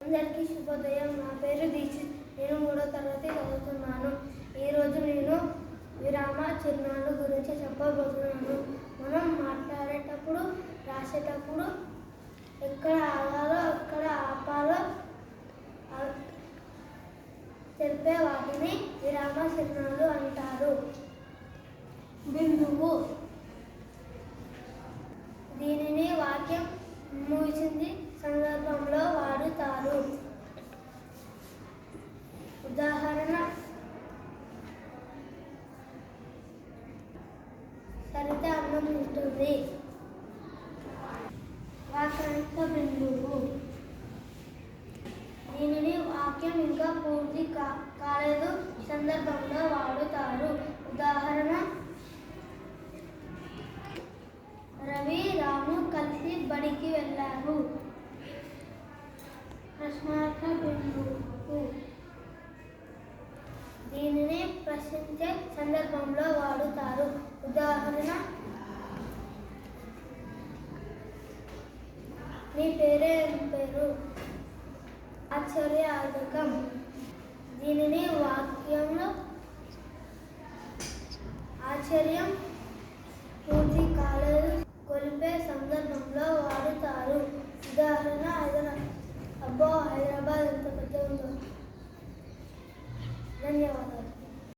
అందరికీ శుభోదయం. నా పేరు దీక్షిత్. నేను 3వ తరగతి చదువుతున్నాను. ఈరోజు నేను విరామ చిహ్నాలు గురించి చెప్పబోతున్నాను. మనం మాట్లాడేటప్పుడు, రాసేటప్పుడు ఎక్కడ ఆగాలో ఎక్కడ ఆపాలో తెలిపే వాటిని విరామ చిహ్నాలు అంటారు. బిందువు, దీనిని వాక్యం ముగిసింది సందర్భంలో వాడుతారు. ఉదాహరణ: సరిత అన్నం తింటుంది. వాక్యాంశ బిందువు, దీనిని వాక్యం ఇంకా పూర్తి కాలేదు సందర్భంలో వాడుతారు. ఉదాహరణ: రవి, రాము కలిసి బడికి వెళ్ళారు. ప్రశ్నార్థ బిందువు, దీనిని ప్రశ్నించే సందర్భంలో వాడుతారు. ఉదాహరణ: నీ పేరేం పేరు? ఆశ్చర్యార్థకం, దీనిని వాక్యంలో ఆశ్చర్యం పూర్తి కాలేదు కొలిపే సందర్భంలో వాడుతారు. ఉదాహరణ: అబ్బో, హైదరాబాద్ ఎంత పెద్ద ఉందో. ధన్యవాదాలు.